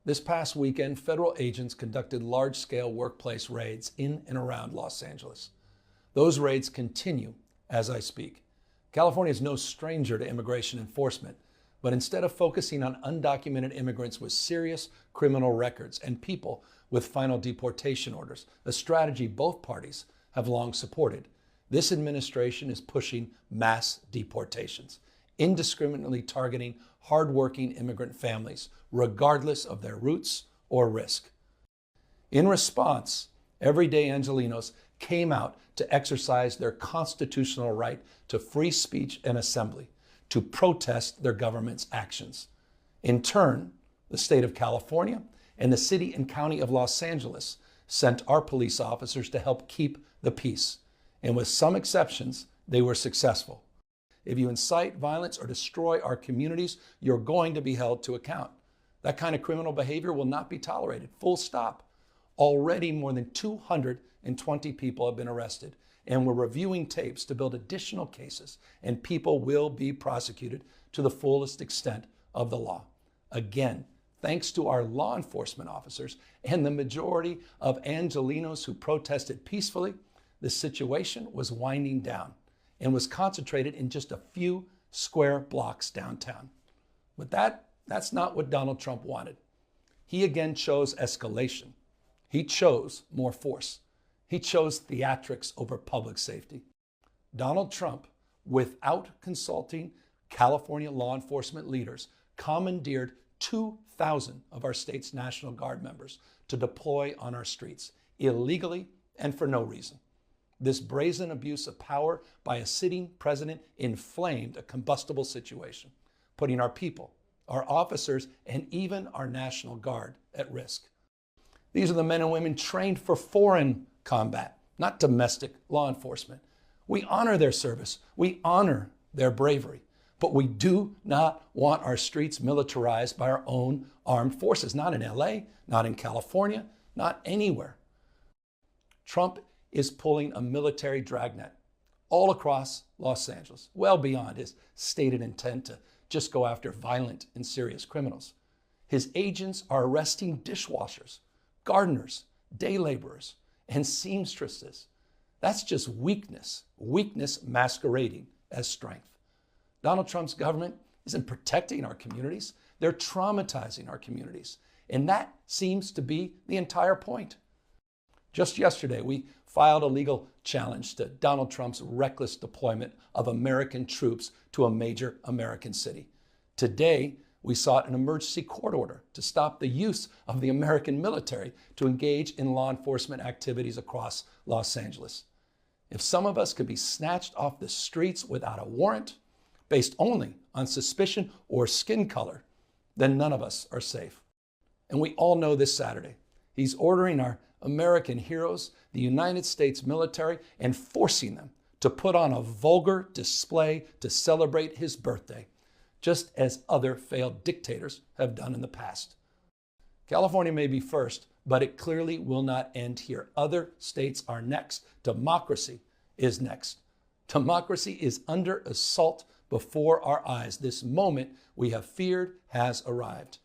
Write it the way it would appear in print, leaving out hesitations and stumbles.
This past weekend, federal agents conducted large-scale workplace raids in and around Los Angeles. Those raids continue as I speak. California is no stranger to immigration enforcement, but instead of focusing on undocumented immigrants with serious criminal records and people with final deportation orders, a strategy both parties have long supported, this administration is pushing mass deportations, indiscriminately targeting hardworking immigrant families, regardless of their roots or risk. In response, everyday Angelenos came out to exercise their constitutional right to free speech and assembly, to protest their government's actions. In turn, the state of California and the city and county of Los Angeles sent our police officers to help keep the peace. And with some exceptions, they were successful. If you incite violence or destroy our communities, you're going to be held to account. That kind of criminal behavior will not be tolerated, full stop. Already more than 220 people have been arrested, and we're reviewing tapes to build additional cases, and people will be prosecuted to the fullest extent of the law. Again, thanks to our law enforcement officers and the majority of Angelenos who protested peacefully, the situation was winding down and was concentrated in just a few square blocks downtown. But that's not what Donald Trump wanted. He again chose escalation. He chose more force. He chose theatrics over public safety. Donald Trump, without consulting California law enforcement leaders, commandeered 2,000 of our state's National Guard members to deploy on our streets, illegally and for no reason. This brazen abuse of power by a sitting president inflamed a combustible situation, putting our people, our officers, and even our National Guard at risk. These are the men and women trained for foreign combat, not domestic law enforcement. We honor their service. We honor their bravery. But we do not want our streets militarized by our own armed forces, not in LA, not in California, not anywhere. Trump is pulling a military dragnet all across Los Angeles, well beyond his stated intent to just go after violent and serious criminals. His agents are arresting dishwashers, gardeners, day laborers, and seamstresses. That's just weakness masquerading as strength. Donald Trump's government isn't protecting our communities. They're traumatizing our communities. And that seems to be the entire point. Just yesterday, we filed a legal challenge to Donald Trump's reckless deployment of American troops to a major American city. Today, we sought an emergency court order to stop the use of the American military to engage in law enforcement activities across Los Angeles. If some of us could be snatched off the streets without a warrant, based only on suspicion or skin color, then none of us are safe. And we all know this Saturday, he's ordering our American heroes, the United States military, and forcing them to put on a vulgar display to celebrate his birthday, just as other failed dictators have done in the past. California may be first, but it clearly will not end here. Other states are next. Democracy is next. Democracy is under assault before our eyes. This moment we have feared has arrived.